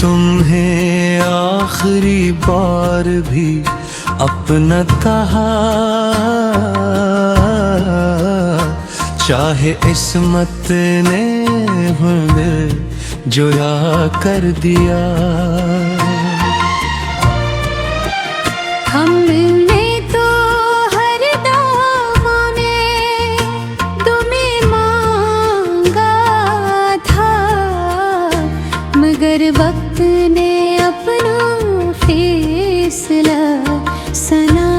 तुम्हें आखिरी बार भी अपना कहा, चाहे इस्मत ने हमें जोया कर दिया। हमने तो हर दावा में तुम्हें मांगा था, मगर वक्त ने अपना फैसला सुना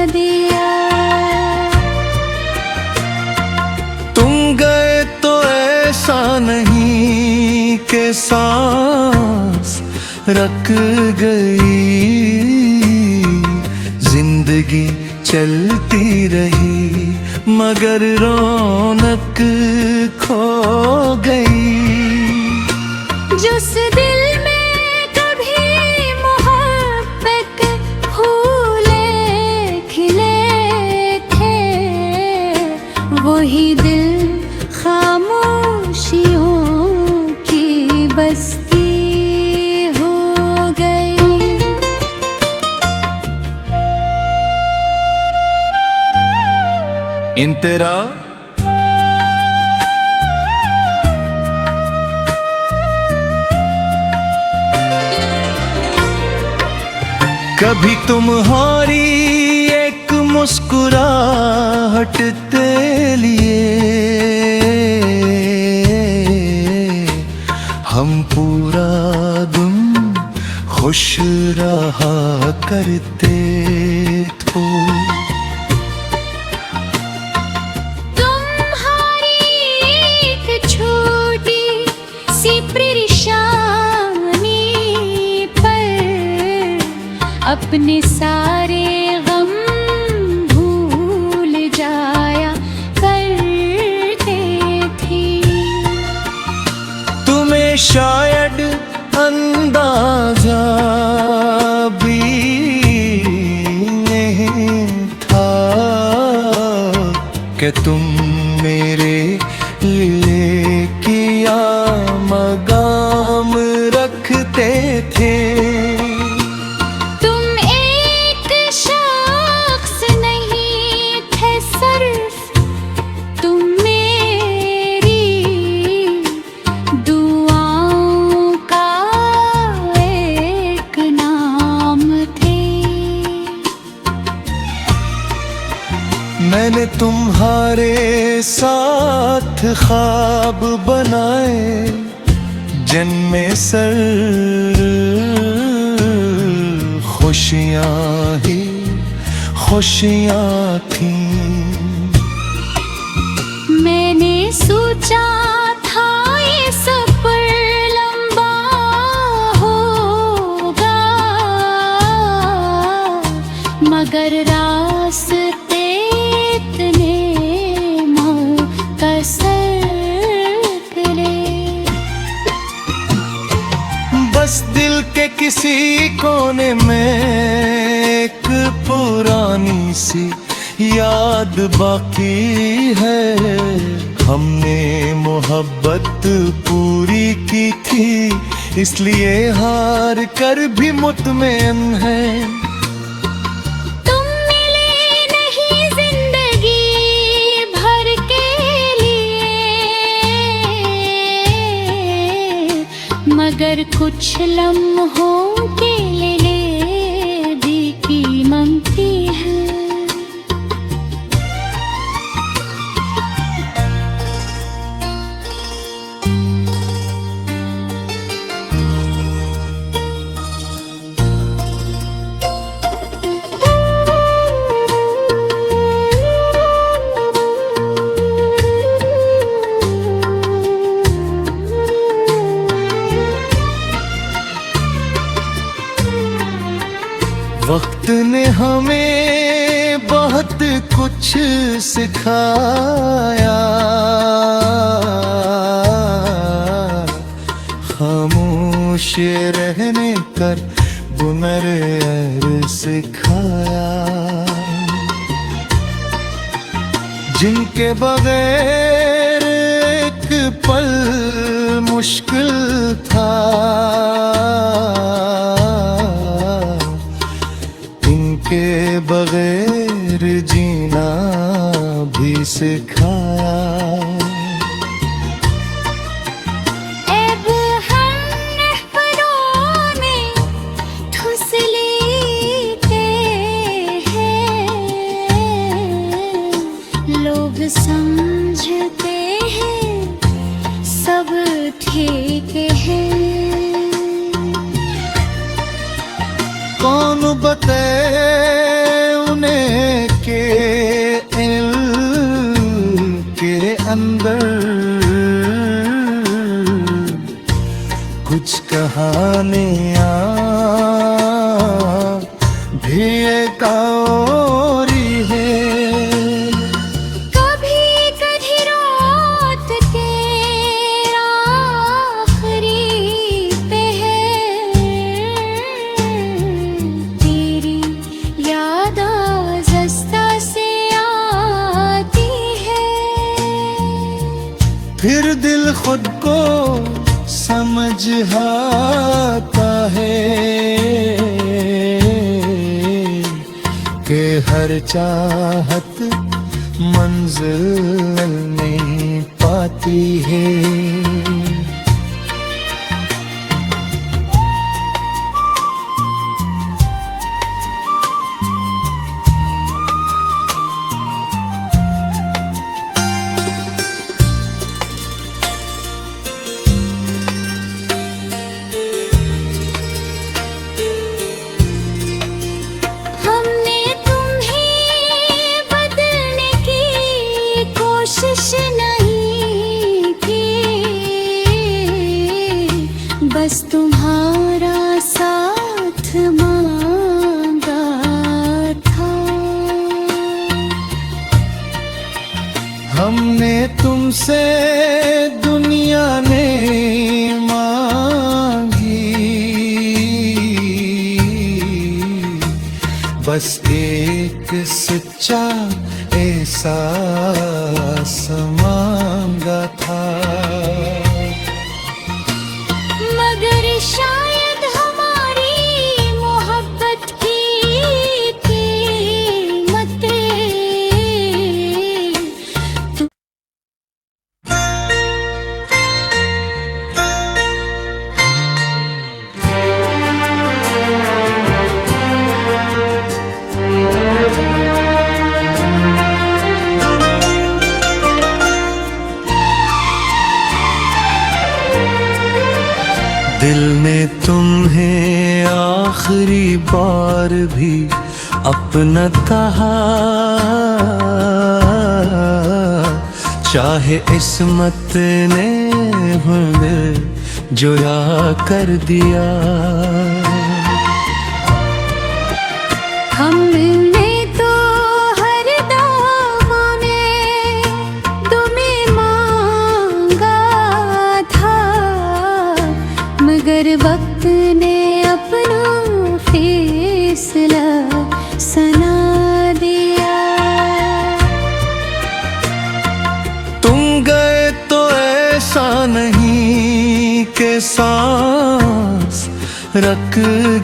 दिया। तुम गए तो ऐसा नहीं कि सांस रख गई, जिंदगी चलती रही मगर रौनक खो गई। जिस दिल में कभी मोहब्बत फूले खिले थे, वही दिल खामोशियों की बस्ती हो गई। इन तेरा कभी तुम्हारी एक मुस्कुराहट के लिए हम पूरा दिन खुश रहा करते थे। तुम्हारी एक छोटी सी परेशानी पर अपने सारे गम भूल जाया करते थे। तुम्हें शायद अंदाजा भी नहीं था कि तुम मेरे लिए किया मगाम रखते थे। मैंने तुम्हारे साथ ख्वाब बनाए जिनमें सर खुशियाँ ही खुशियाँ थीं। मैंने सोचा था ये सफर लंबा होगा, मगर रास्ते बस दिल के किसी कोने में एक पुरानी सी याद बाकी है। हमने मोहब्बत पूरी की थी इसलिए हार कर भी मुतमईन है। मगर कुछ लम्हों के लिए भी कीमती है। वक्त ने हमें बहुत कुछ सिखाया, खामोश रहने कर बुनर सिखाया। जिनके बगैर एक पल मुश्किल था, इनके बगैर जीना भी सिखाया। अब हम रहबरों में ठुस लेते हैं, लोग समझते हैं सब ठीक है। कौन बताए उन्हें के इल्म के अंदर कुछ कहानियाँ भी एक और है। कभी कभी रात के आखिरी पहर तेरी याद आज़स्ता से आती है। फिर दिल खुद को समझ आता है कि हर चाहत मंजिल नहीं पाती है। हमने तुम्हें बदलने की कोशिश नहीं की, बस तुम्हारा साथ मांगा था। हमने तुमसे दुनिया ने मांगी, बस एक सच्चा एहसास मांगा था। मगर शायद हमारी मोहब्बत की कीमत दिल ने तुम्हें आखिरी बार भी अपना कहा, चाहे इस्मत ने हमें जुदा कर दिया। हमने तो हर दामने तुम्हें मांगा था, मगर वक्त ने अपना फैसला सुना दिया। तुम गए तो ऐसा नहीं कि सांस रख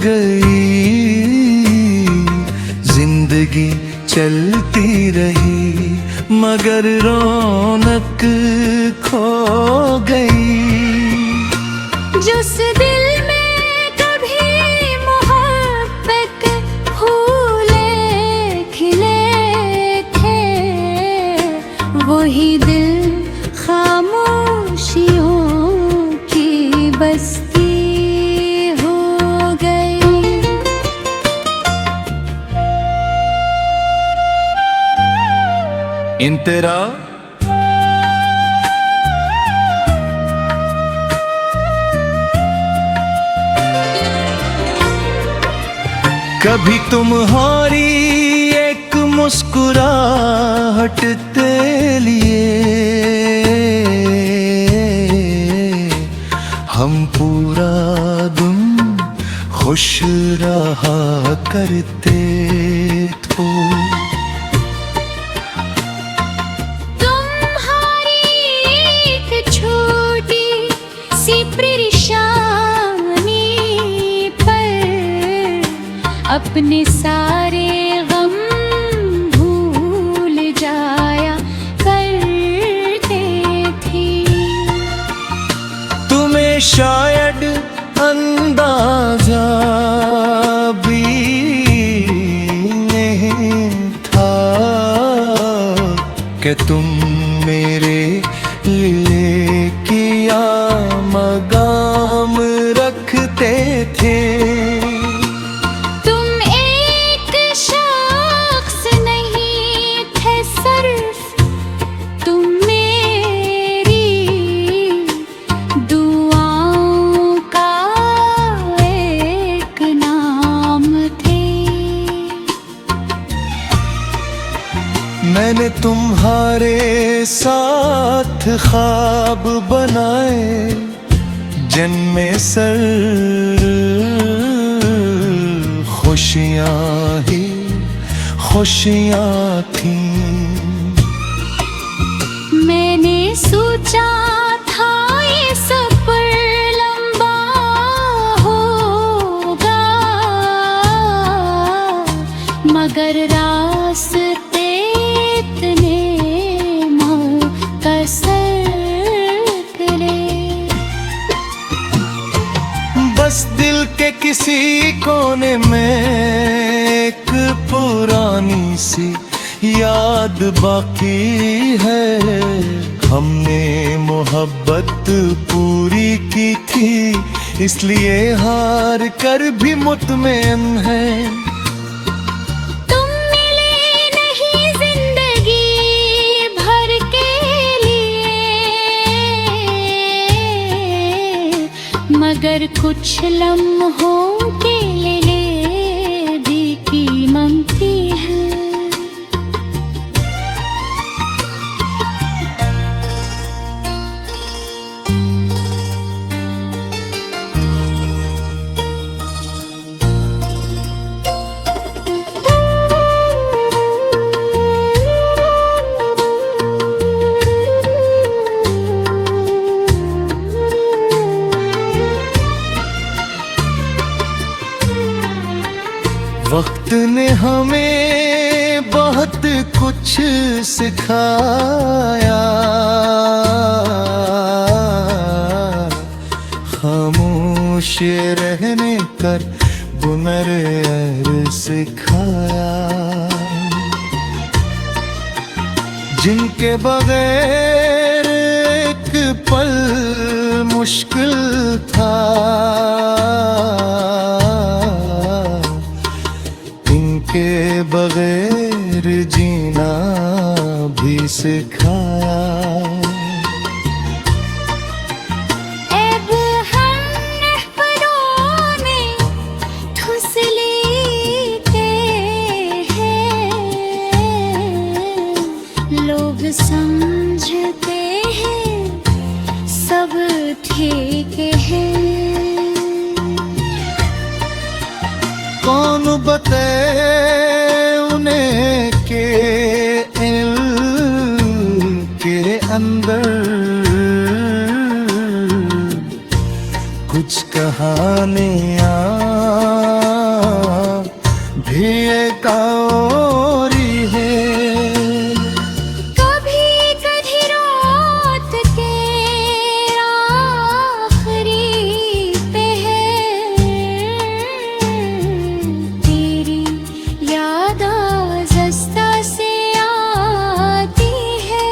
गई, जिंदगी चलती रही मगर रौनक खो गई। जिस दिल में कभी मोहब्बत फूले खिले थे, वही दिल खामोशियों की बस्ती हो गई। इन तेरा कभी तुम्हारी एक मुस्कुराहट ते लिए हम पूरा दिन खुश रहा करते थे। तुम्हारी एक अपने सारे गम भूल जाया करते थे। तुम्हें शायद अंदाजा भी नहीं था कि तुम मेरे लिए किया मगाम रखते थे। तुम एक शख्स नहीं थे सिर्फ, तुम मेरी दुआओं का एक नाम थे। मैंने तुम्हारे साथ ख्वाब बनाए जिनमें सर खुशियाँ ही खुशियाँ थीं। मैंने सोचा था ये सफर लंबा होगा, मगर रास्ते इतने बस दिल के किसी कोने में एक पुरानी सी याद बाकी है। हमने मोहब्बत पूरी की थी, इसलिए हार कर भी मुतमईन है। तुम मिले नहीं जिंदगी भर के लिए, मगर कुछ लम्हों के लिए भी कीमती है। वक्त ने हमें बहुत कुछ सिखाया, खामोश रहने कर बुनर सिखाया। जिनके बगैर एक पल मुश्किल था, के बगैर जीना भी सिखाया। अब हम नहरों में ठुस लेते हैं, लोग समझते हैं सब ठीक है। कौन बताए उन्हें के इल्म के अंदर कुछ कहानियाँ भी एक और है। कभी कभी रात के आखिरी पहर तेरी याद जस्ता से आती है।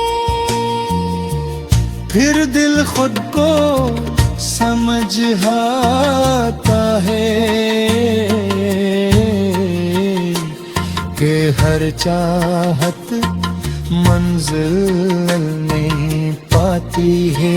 फिर दिल खुद को समझ आता है कि हर चाहत मंजिल नहीं पाती है।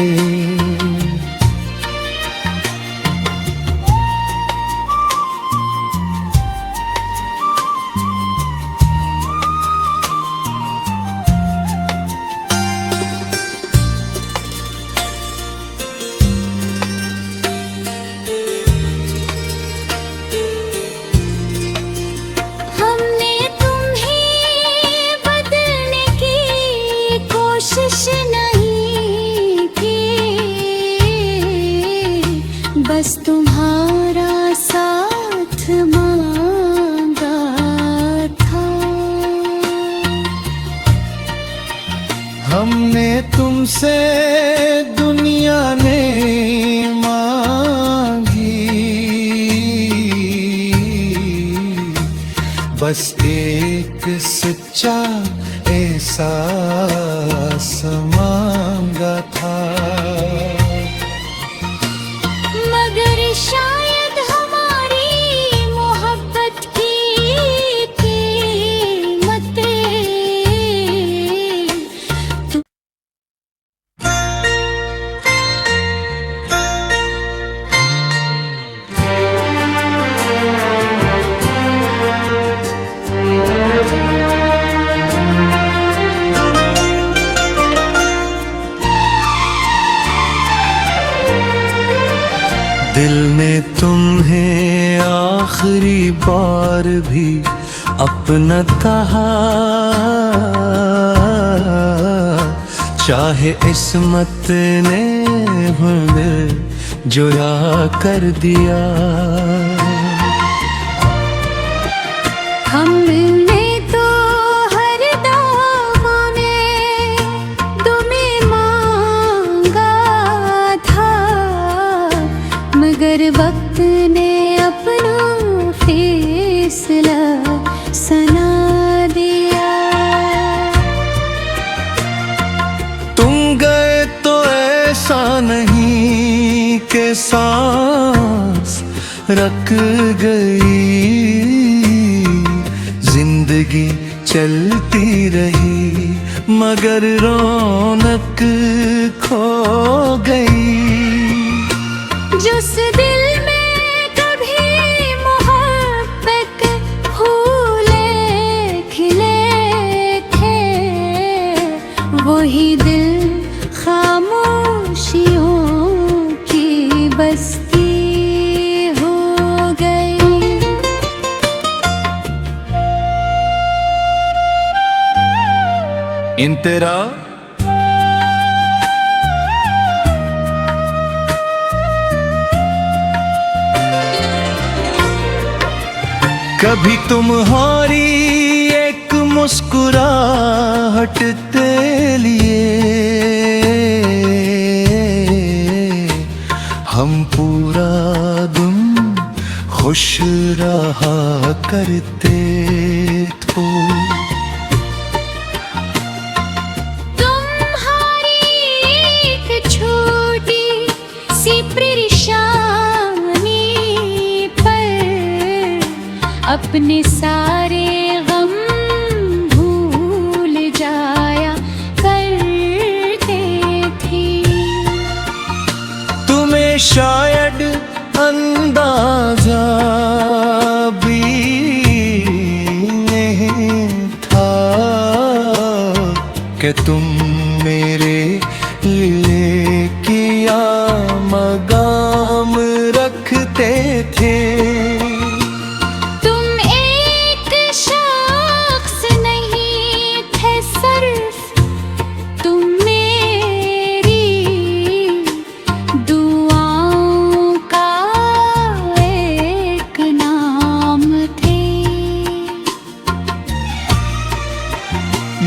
हमने तुम्हें बदलने की कोशिश नहीं की, बस तुम्हारा साथ मांगा तुमसे दुनिया ने मांगी, बस एक सच्चा एहसास मांगा था। मगर शायद हमारी मोहब्बत की कीमतें दिल ने तुम्हें आखिरी बार भी अपना कहा, चाहे इस्मत ने दिल जुदा कर दिया। हमने तो हर दावा में तुम्हें मांगा था, मगर वक्त ने अपना फैसला सुना दिया। तुम गए तो ऐसा नहीं कि सांस रख गई, जिंदगी चलती रही मगर रौनक खो गई। जिस दिल में कभी मोहब्बत फूले खिले थे, वही दिल खामोशियों की बस्ती हो गई। इन तेरा कभी तुम्हारी एक मुस्कुराहट ते लिए हम पूरा दिन खुश रहा करते थे। तुम्हारी एक छोटी सी परेशानी पर अपने सारे गम भूल जाया करते थे। तुम्हें शायद अंदाजा भी नहीं था कि तुम मेरे लिए किया मगाम रखते थे। तुम एक शख्स नहीं थे सिर्फ, तुम मेरी दुआओं का एक नाम थे।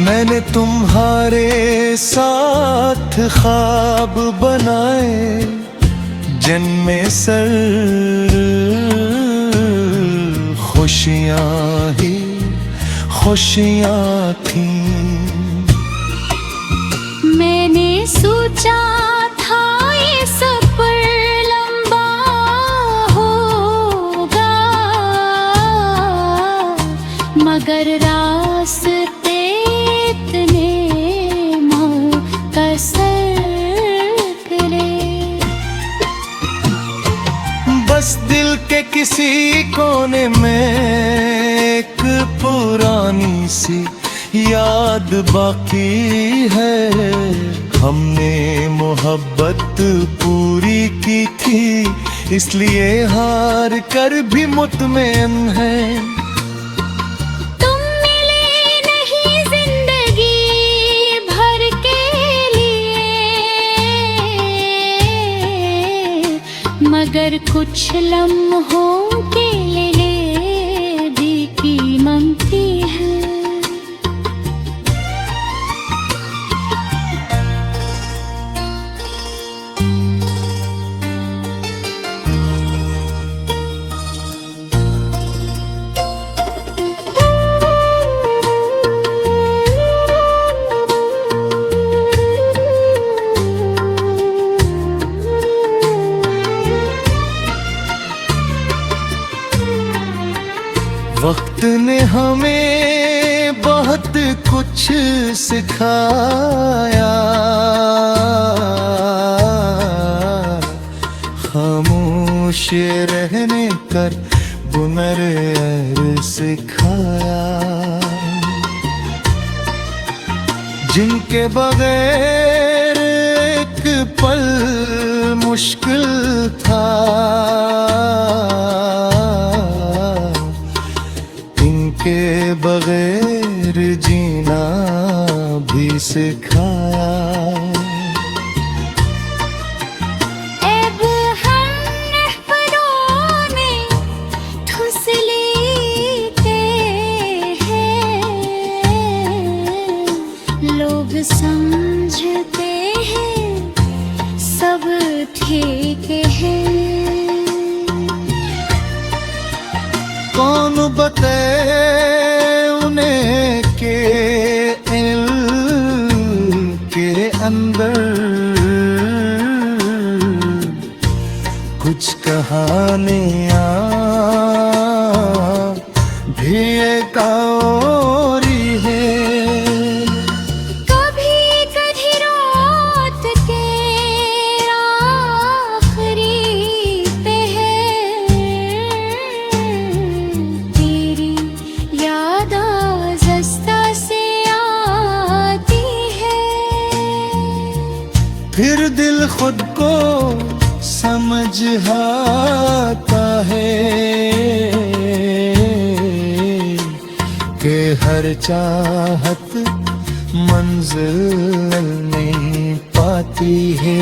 मैंने तुम्हारे साथ ख्वाब बनाए जिनमें सर खुशियाँ ही खुशियाँ थीं। मैंने सोचा था ये सफर लंबा होगा, मगर रास्ते इतने मुकस्सर। बस दिल के किसी कोने में एक पुरानी सी याद बाकी है। हमने मोहब्बत पूरी की थी, इसलिए हार कर भी मुतमईन है। तुम मिले नहीं जिंदगी भर के लिए, मगर कुछ लम्हों के लिए भी कीमती है। वक्त ने हमें बहुत कुछ सिखाया, खामोश रहने कर बुनर सिखाया। जिनके बगैर एक पल मुश्किल था, इनके बगैर जीना भी सिखाया। समझते हैं सब ठीक है, कौन बताए उन्हें के इल्म के अंदर कुछ कहानियाँ भी एक और है। फिर दिल खुद को समझ आता है कि हर चाहत मंजिल नहीं पाती है।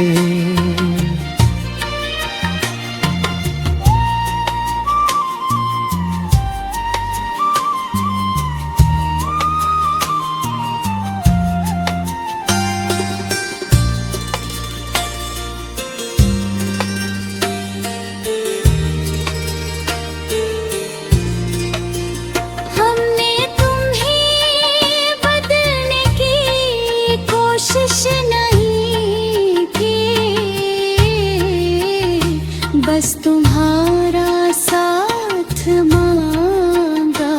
बस तुम्हारा साथ मांगा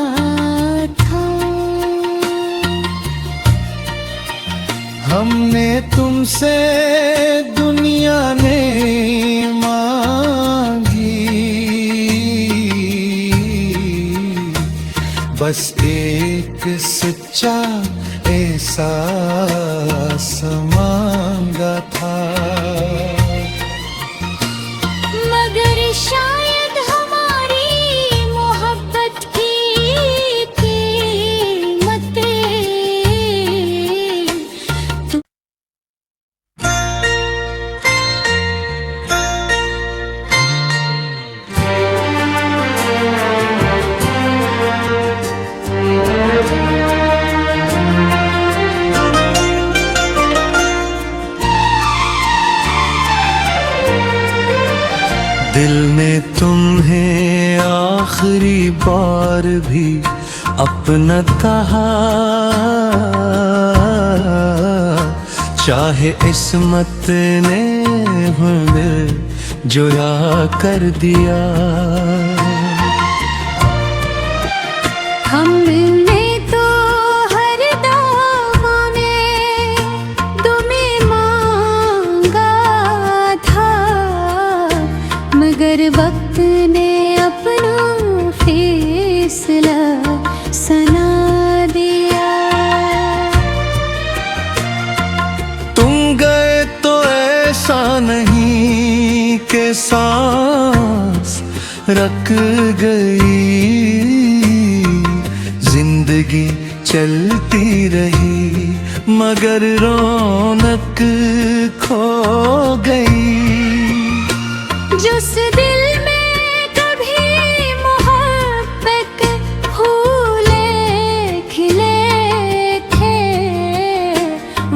था। हमने तुमसे दुनिया ने मांगी, बस एक सच्चा एहसास मांगा था। मगर शायद हमारी मोहब्बत की कीमतें दिल ने तुम्हें आखिरी बार भी अपना कहा, चाहे इस्मत ने हमें जोया कर दिया। हमने तो हर दावा में तुम्हें मांगा था, मगर वक्त ने अपना फैसला सुना दिया। तुम गए तो ऐसा नहीं कि सांस रख गई, जिंदगी चलती रही मगर रौनक खो गई। जिस दिल में कभी मोहब्बत फूले खिले थे,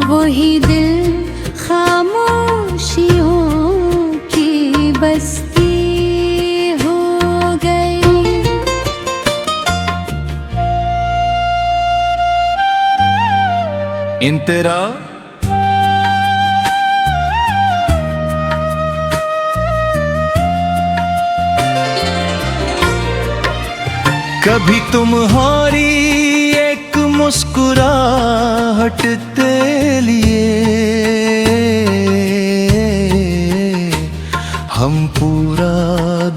वही दिल खामोशियों की बस्ती हो गई। इन तेरा कभी तुम्हारी एक मुस्कुराहट के लिए हम पूरा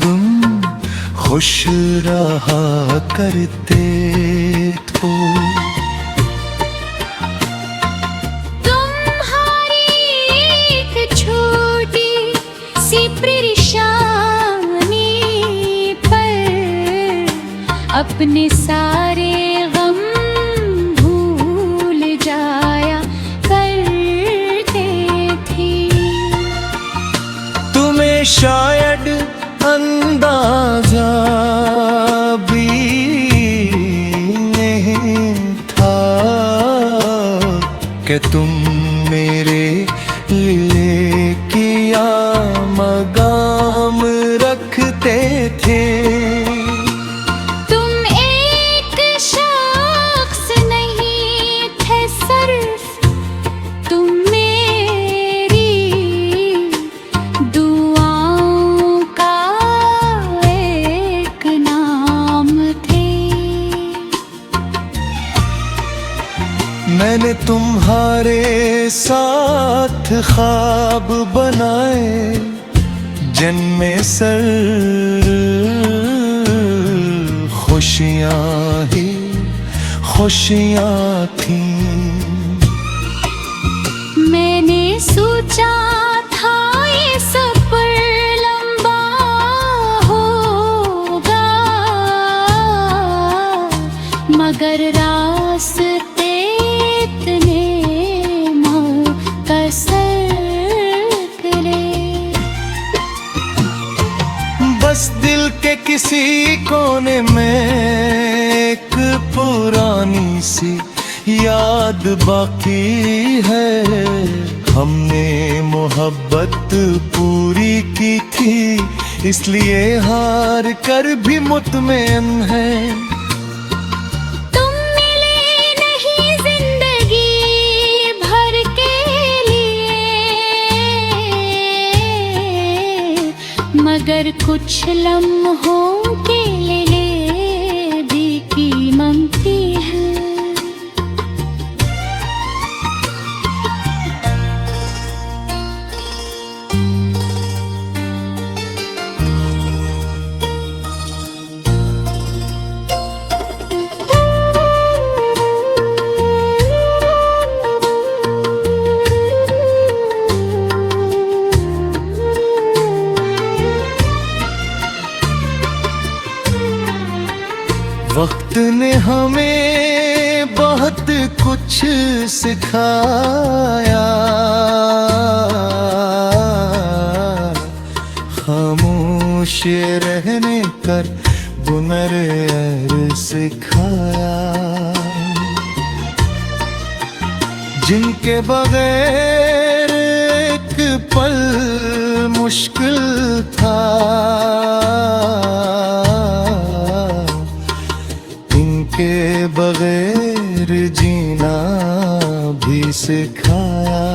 दिन खुश रहा करते थे। तुम्हारी एक छोटी सी परेशानी पर अपने सारे गम भूल जाया करते थे। तुम्हें शायद अंदाजा भी नहीं था कि तुम मेरे लिए किया मकाम रखते थे। तुम एक शख्स नहीं थे सिर्फ, तुम मेरी दुआओं का एक नाम थे। मैंने तुम्हारे साथ ख्वाब बनाए जिनमें सर खुशियाँ ही खुशियाँ थीं। मैंने सोचा था ये सफर लंबा होगा, मगर रास्ते इतने मुकस्सर निकले। बस दिल के किसी कोने में एक पुरानी सी याद बाकी है। हमने मोहब्बत पूरी की थी, इसलिए हार कर भी मुतमईन है। तुम मिले नहीं जिंदगी भर के लिए, मगर कुछ लम्हों के लिए भी कीमती है। वक्त ने हमें बहुत कुछ सिखाया, खामोश रहने कर बुनर सिखाया। जिनके बगैर एक पल मुश्किल था, इनके बगैर जीना भी सिखाया।